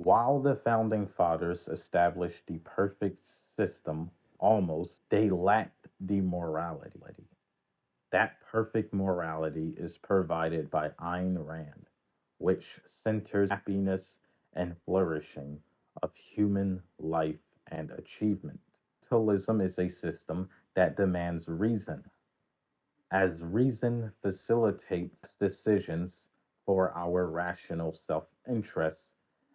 While the founding fathers established the perfect system, almost, they lacked the morality. That perfect morality is provided by Ayn Rand, which centers happiness and flourishing of human life and achievement. Capitalism is a system that demands reason, as reason facilitates decisions for our rational self interest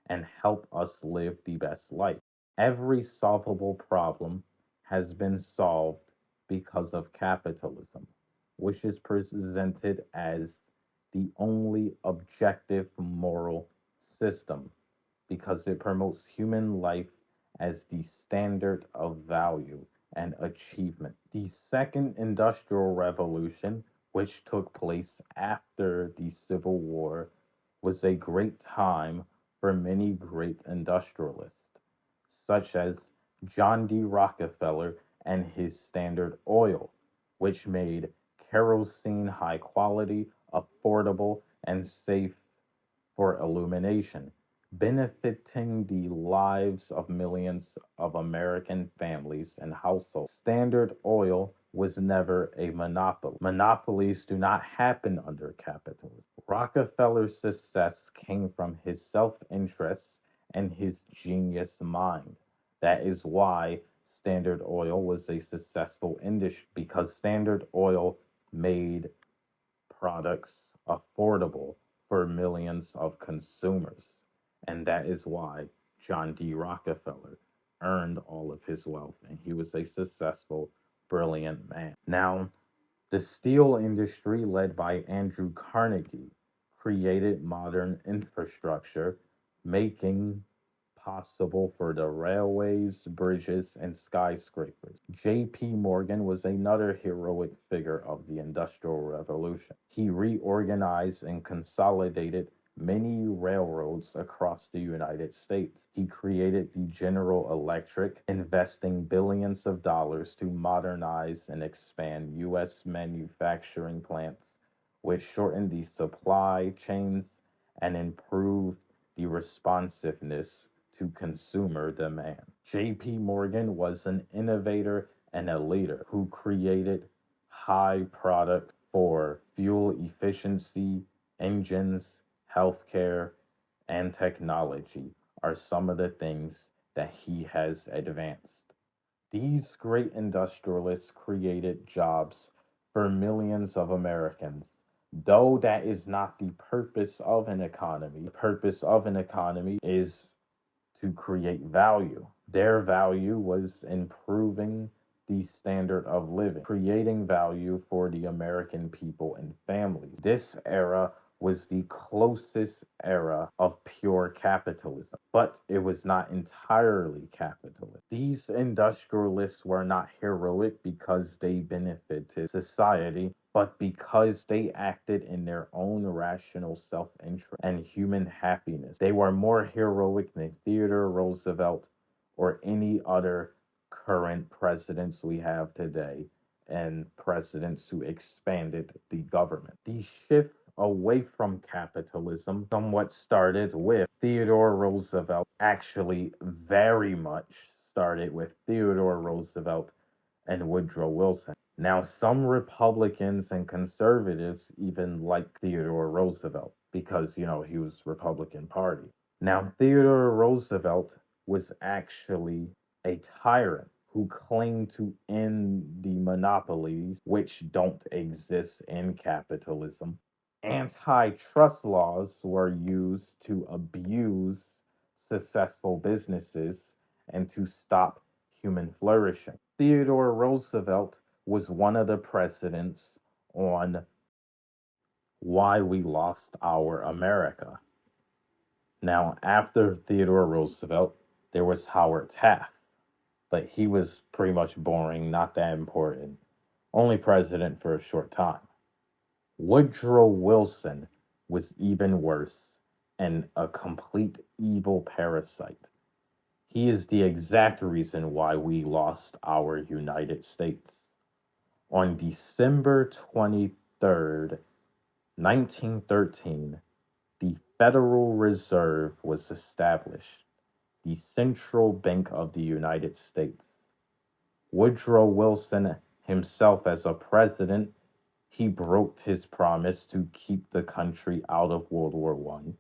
and help us live the best life. Every solvable problem has been solved because of capitalism, which is presented as the only objective moral system because it promotes human life as the standard of value and achievement. The Second Industrial Revolution, which took place after the Civil War, was a great time for many great industrialists, such as John D. Rockefeller and his Standard Oil, which made kerosene high quality, affordable, and safe for illumination, benefiting the lives of millions of American families and households. Standard Oil was never a monopoly. Monopolies do not happen under capitalism. Rockefeller's success came from his self interest and his genius mind. That is why Standard Oil was a successful industry because Standard Oil made products affordable for millions of consumers. And that is why John D. Rockefeller earned all of his wealth and he was a successful, brilliant man. Now, the steel industry, led by Andrew Carnegie, created modern infrastructure, making possible for the railways, bridges, and skyscrapers. J.P. Morgan was another heroic figure of the Industrial Revolution. He reorganized and consolidated many railroads across the United States. He created the General Electric, investing billions of dollars to modernize and expand U.S. manufacturing plants, which shortened the supply chains and improved the responsiveness to consumer demand. J.P. Morgan was an innovator and a leader who created high product for fuel efficiency, engines, healthcare, and technology are some of the things that he has advanced. These great industrialists created jobs for millions of Americans. Though that is not the purpose of an economy, the purpose of an economy is to create value. Their value was improving the standard of living, creating value for the American people and families. This era was the closest era of pure capitalism, but it was not entirely capitalist. These industrialists were not heroic because they benefited society, but because they acted in their own rational self interest and human happiness. They were more heroic than Theodore Roosevelt or any other current presidents we have today and presidents who expanded the government. The shift away from capitalism somewhat started with Theodore Roosevelt, actually, very much started with Theodore Roosevelt and Woodrow Wilson. Now, some Republicans and conservatives even like Theodore Roosevelt because, he was Republican Party. Now, Theodore Roosevelt was actually a tyrant who claimed to end the monopolies which don't exist in capitalism. Antitrust laws were used to abuse successful businesses and to stop human flourishing. Theodore Roosevelt was one of the presidents on why we lost our America. Now, after Theodore Roosevelt, there was Howard Taft, but he was pretty much boring, not that important, only president for a short time. Woodrow Wilson was even worse and a complete evil parasite. He is the exact reason why we lost our United States. On December 23rd, 1913, the Federal Reserve was established, the central bank of the United States. Woodrow Wilson himself, as a president, he broke his promise to keep the country out of World War One.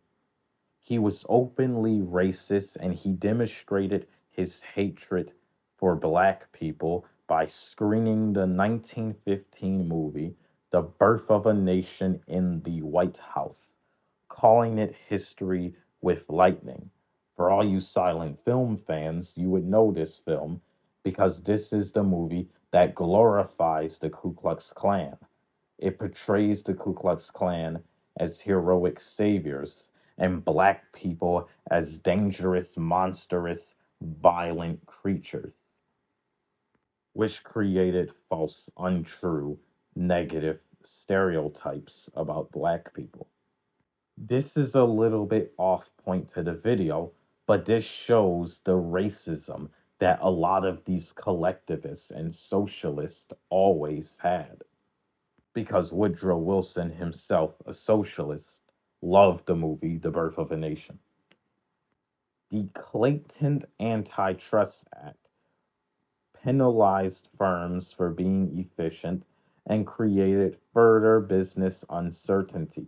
He was openly racist and he demonstrated his hatred for black people by screening the 1915 movie The Birth of a Nation in the White House, calling it History with Lightning. For all you silent film fans, you would know this film because this is the movie that glorifies the Ku Klux Klan. It portrays the Ku Klux Klan as heroic saviors and black people as dangerous, monstrous, violent creatures, which created false, untrue, negative stereotypes about black people. This is a little bit off point to the video, but this shows the racism that a lot of these collectivists and socialists always had. Because Woodrow Wilson himself, a socialist, loved the movie The Birth of a Nation. The Clayton Antitrust Act penalized firms for being efficient and created further business uncertainty.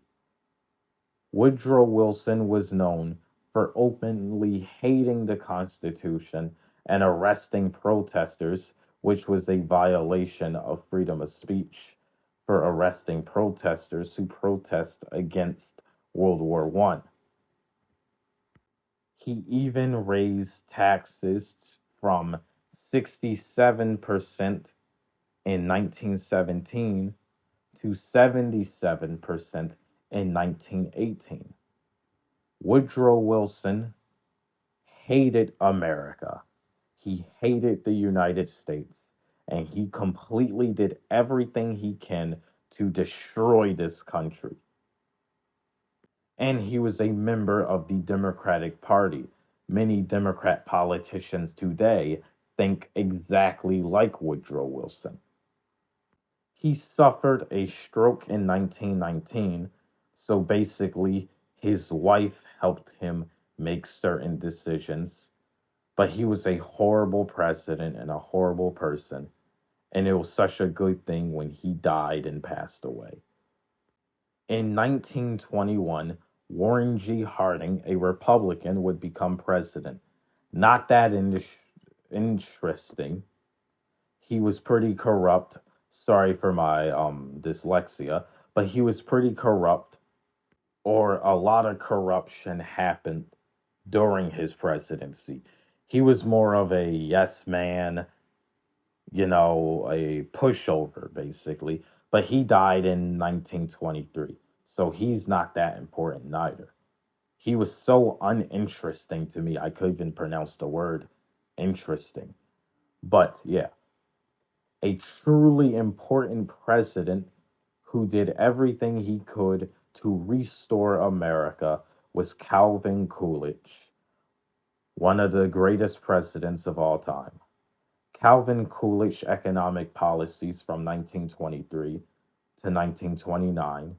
Woodrow Wilson was known for openly hating the Constitution and arresting protesters, which was a violation of freedom of speech for arresting protesters who protest against World War One. He even raised taxes from 67% in 1917 to 77% in 1918. Woodrow Wilson hated America. He hated the United States, and he completely did everything he can to destroy this country. And he was a member of the Democratic Party. Many Democrat politicians today think exactly like Woodrow Wilson. He suffered a stroke in 1919, so basically, his wife helped him make certain decisions. But he was a horrible president and a horrible person, and it was such a good thing when he died and passed away. In 1921, Warren G. Harding, a Republican, would become president. Not that interesting. He was pretty corrupt. Sorry for my dyslexia, but he was pretty corrupt, or a lot of corruption happened during his presidency. He was more of a yes man, a pushover basically, but he died in 1923. So he's not that important neither. He was so uninteresting to me, I couldn't even pronounce the word interesting. But yeah, a truly important president who did everything he could to restore America was Calvin Coolidge, one of the greatest presidents of all time. Calvin Coolidge economic policies from 1923 to 1929,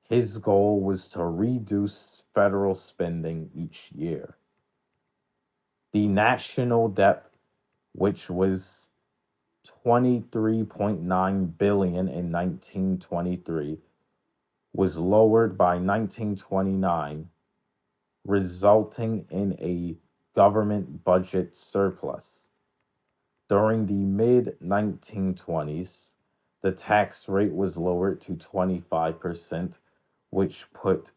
his goal was to reduce federal spending each year. The national debt, which was 23.9 billion in 1923, was lowered by 1929, resulting in a government budget surplus. During the mid 1920s, the tax rate was lowered to 25%, which put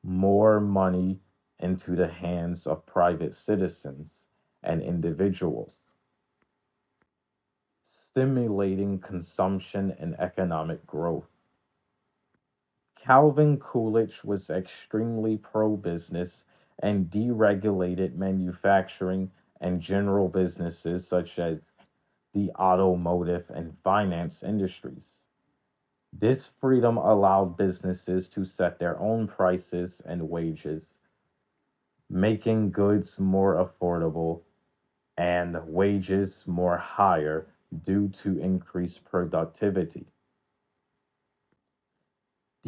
more money into the hands of private citizens and individuals, stimulating consumption and economic growth. Calvin Coolidge was extremely pro business and deregulated manufacturing and general businesses such as the automotive and finance industries. This freedom allowed businesses to set their own prices and wages, making goods more affordable and wages more higher due to increased productivity.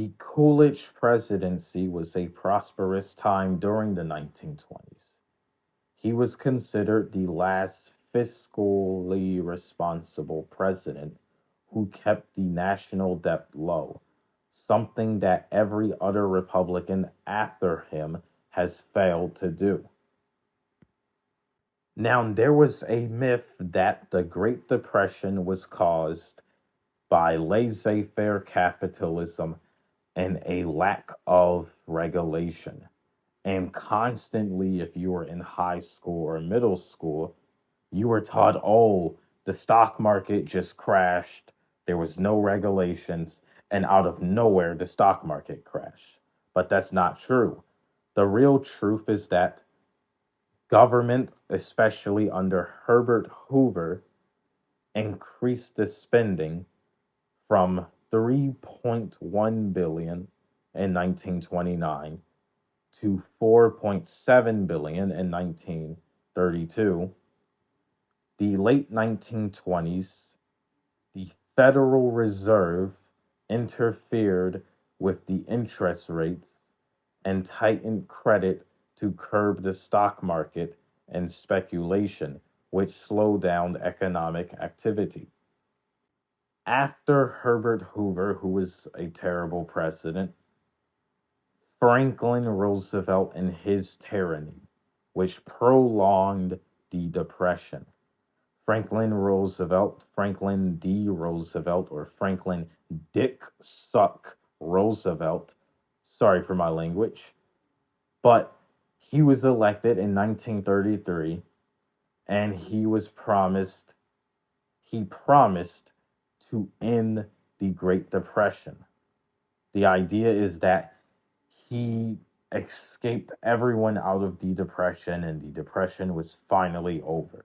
The Coolidge presidency was a prosperous time during the 1920s. He was considered the last fiscally responsible president who kept the national debt low, something that every other Republican after him has failed to do. Now, there was a myth that the Great Depression was caused by laissez faire capitalism and a lack of regulation. And constantly, if you were in high school or middle school, you were taught, oh, the stock market just crashed, there was no regulations, and out of nowhere, the stock market crashed. But that's not true. The real truth is that government, especially under Herbert Hoover, increased the spending from 3.1 billion in 1929 to 4.7 billion in 1932. The late 1920s, the Federal Reserve interfered with the interest rates and tightened credit to curb the stock market and speculation, which slowed down economic activity. After Herbert Hoover, who was a terrible president, Franklin Roosevelt and his tyranny, which prolonged the Depression. Franklin D. Roosevelt, or Franklin Dick Suck Roosevelt, sorry for my language, but he was elected in 1933 and he promised to end the Great Depression. The idea is that he escaped everyone out of the Depression and the Depression was finally over.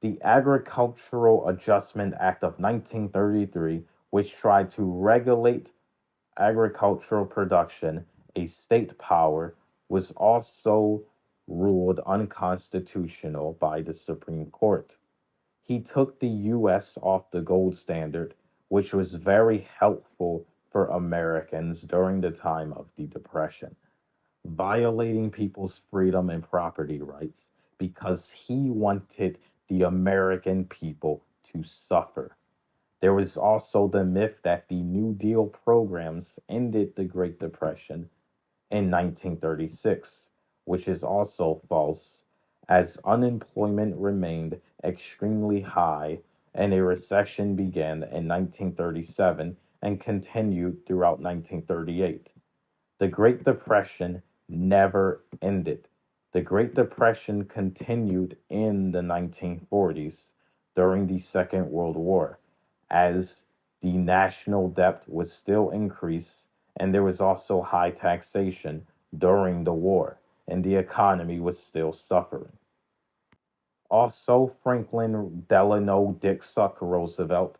The Agricultural Adjustment Act of 1933, which tried to regulate agricultural production, a state power, was also ruled unconstitutional by the Supreme Court. He took the US off the gold standard, which was very helpful for Americans during the time of the Depression, violating people's freedom and property rights because he wanted the American people to suffer. There was also the myth that the New Deal programs ended the Great Depression in 1936, which is also false, as unemployment remained extremely high and a recession began in 1937 and continued throughout 1938. The Great Depression never ended. The Great Depression continued in the 1940s during the Second World War, as the national debt was still increased and there was also high taxation during the war, and the economy was still suffering. Also, Franklin Delano Dick-Suck Roosevelt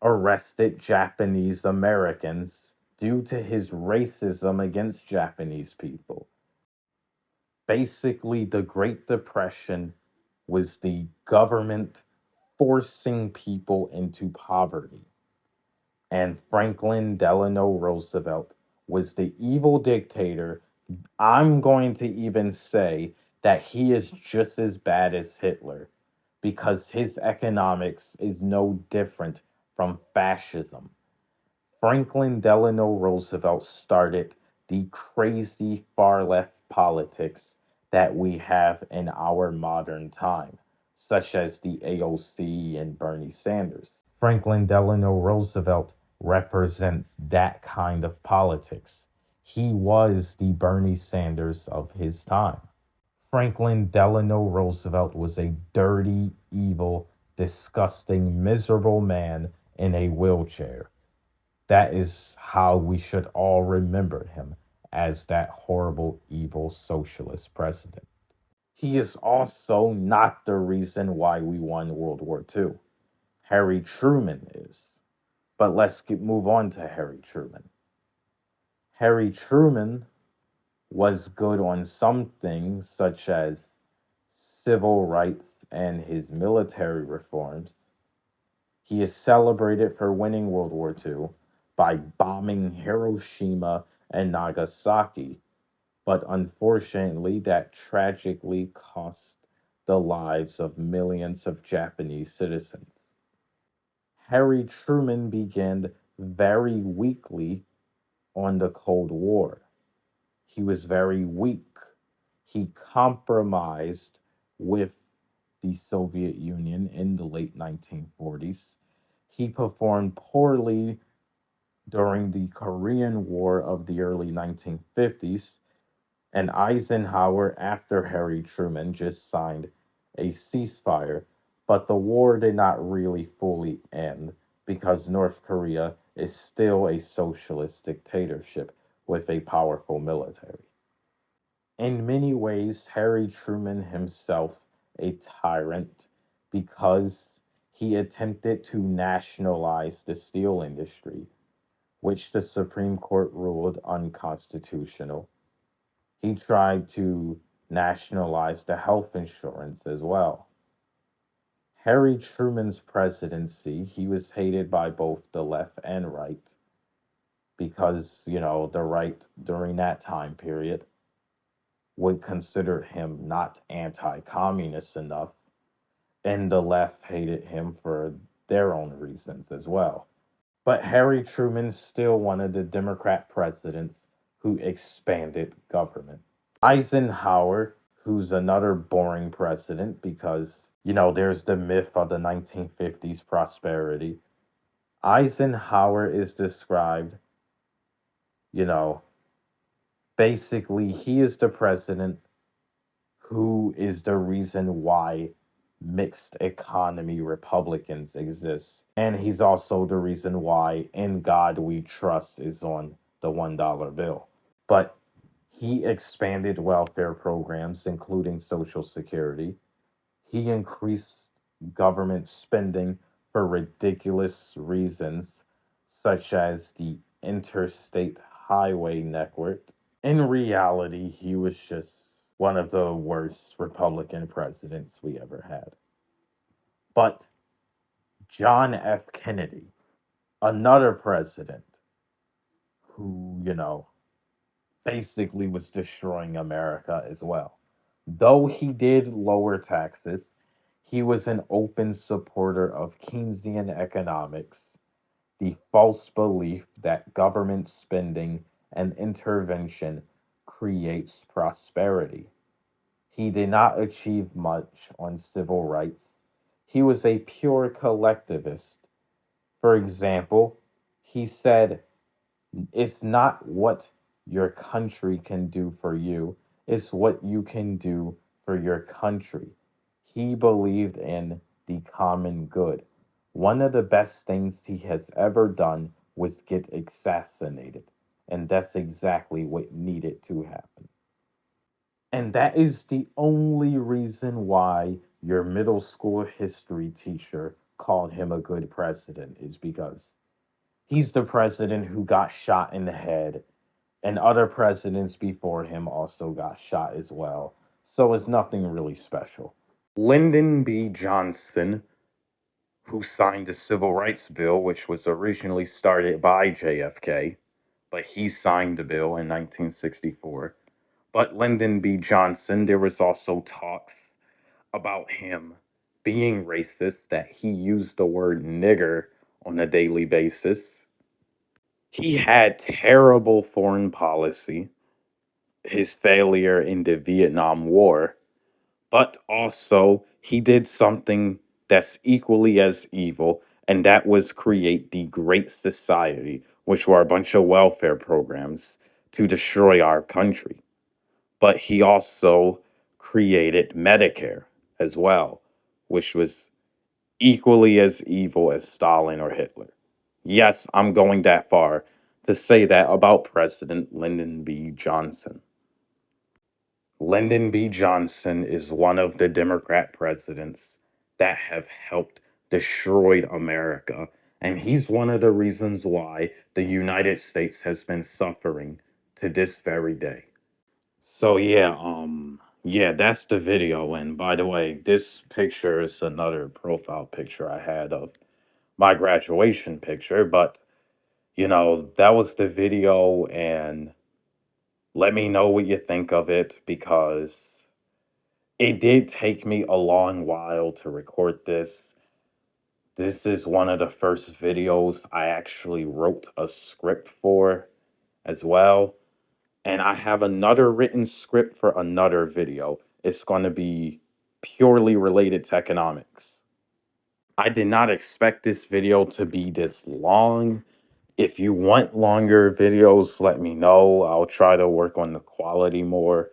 arrested Japanese Americans due to his racism against Japanese people. Basically, the Great Depression was the government forcing people into poverty. And Franklin Delano Roosevelt was the evil dictator. I'm going to even say that he is just as bad as Hitler because his economics is no different from fascism. Franklin Delano Roosevelt started the crazy far left politics that we have in our modern time, such as the AOC and Bernie Sanders. Franklin Delano Roosevelt represents that kind of politics. He was the Bernie Sanders of his time. Franklin Delano Roosevelt was a dirty, evil, disgusting, miserable man in a wheelchair. That is how we should all remember him, as that horrible, evil socialist president. He is also not the reason why we won World War II. Harry Truman is. But move on to Harry Truman. Harry Truman was good on some things, such as civil rights and his military reforms. He is celebrated for winning World War II, by bombing Hiroshima and Nagasaki, but unfortunately, that tragically cost the lives of millions of Japanese citizens. Harry Truman began very weakly on the Cold War. He was very weak. He compromised with the Soviet Union in the late 1940s. He performed poorly during the Korean War of the early 1950s, and Eisenhower, after Harry Truman, just signed a ceasefire. But the war did not really fully end because North Korea is still a socialist dictatorship with a powerful military. In many ways, Harry Truman himself a tyrant because he attempted to nationalize the steel industry, which the Supreme Court ruled unconstitutional. He tried to nationalize the health insurance as well. Harry Truman's presidency, he was hated by both the left and right because, the right during that time period would consider him not anti communist enough, and the left hated him for their own reasons as well. But Harry Truman still wanted the Democrat presidents who expanded government. Eisenhower, who's another boring president because, there's the myth of the 1950s prosperity. Eisenhower is described, you know, basically, he is the president who is the reason why mixed economy Republicans exist. And he's also the reason why In God We Trust is on the $1 bill. But he expanded welfare programs, including Social Security. He increased government spending for ridiculous reasons, such as the interstate highway network. In reality, he was just one of the worst Republican presidents we ever had. But John F. Kennedy, another president who, basically was destroying America as well. Though he did lower taxes, he was an open supporter of Keynesian economics, the false belief that government spending and intervention creates prosperity. He did not achieve much on civil rights. He was a pure collectivist. For example, he said, it's not what your country can do for you, it's what you can do for your country. He believed in the common good. One of the best things he has ever done was get assassinated, and that's exactly what needed to happen. And that is the only reason why your middle school history teacher called him a good president, is because he's the president who got shot in the head, and other presidents before him also got shot as well. So it's nothing really special. Lyndon B. Johnson, who signed the Civil Rights Bill, which was originally started by JFK, but he signed the bill in 1964. But Lyndon B. Johnson, there was also talks about him being racist, that he used the word nigger on a daily basis. He had terrible foreign policy, his failure in the Vietnam War, but also he did something that's equally as evil, and that was create the Great Society, which were a bunch of welfare programs to destroy our country. But he also created Medicare as well, which was equally as evil as Stalin or Hitler. Yes, I'm going that far to say that about President Lyndon B. Johnson. Lyndon B. Johnson is one of the Democrat presidents that have helped destroy America. And he's one of the reasons why the United States has been suffering to this very day. So yeah, that's the video. And by the way, this picture is another profile picture I had of my graduation picture, but That was the video, and let me know what you think of it because it did take me a long while to record this. This is one of the first videos I actually wrote a script for as well. And I have another written script for another video. It's going to be purely related to economics. I did not expect this video to be this long. If you want longer videos, let me know. I'll try to work on the quality more.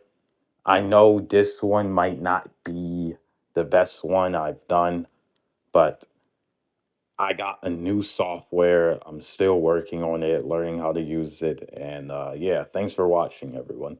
I know this one might not be the best one I've done, but I got a new software. I'm still working on it, learning how to use it. And yeah, thanks for watching, everyone.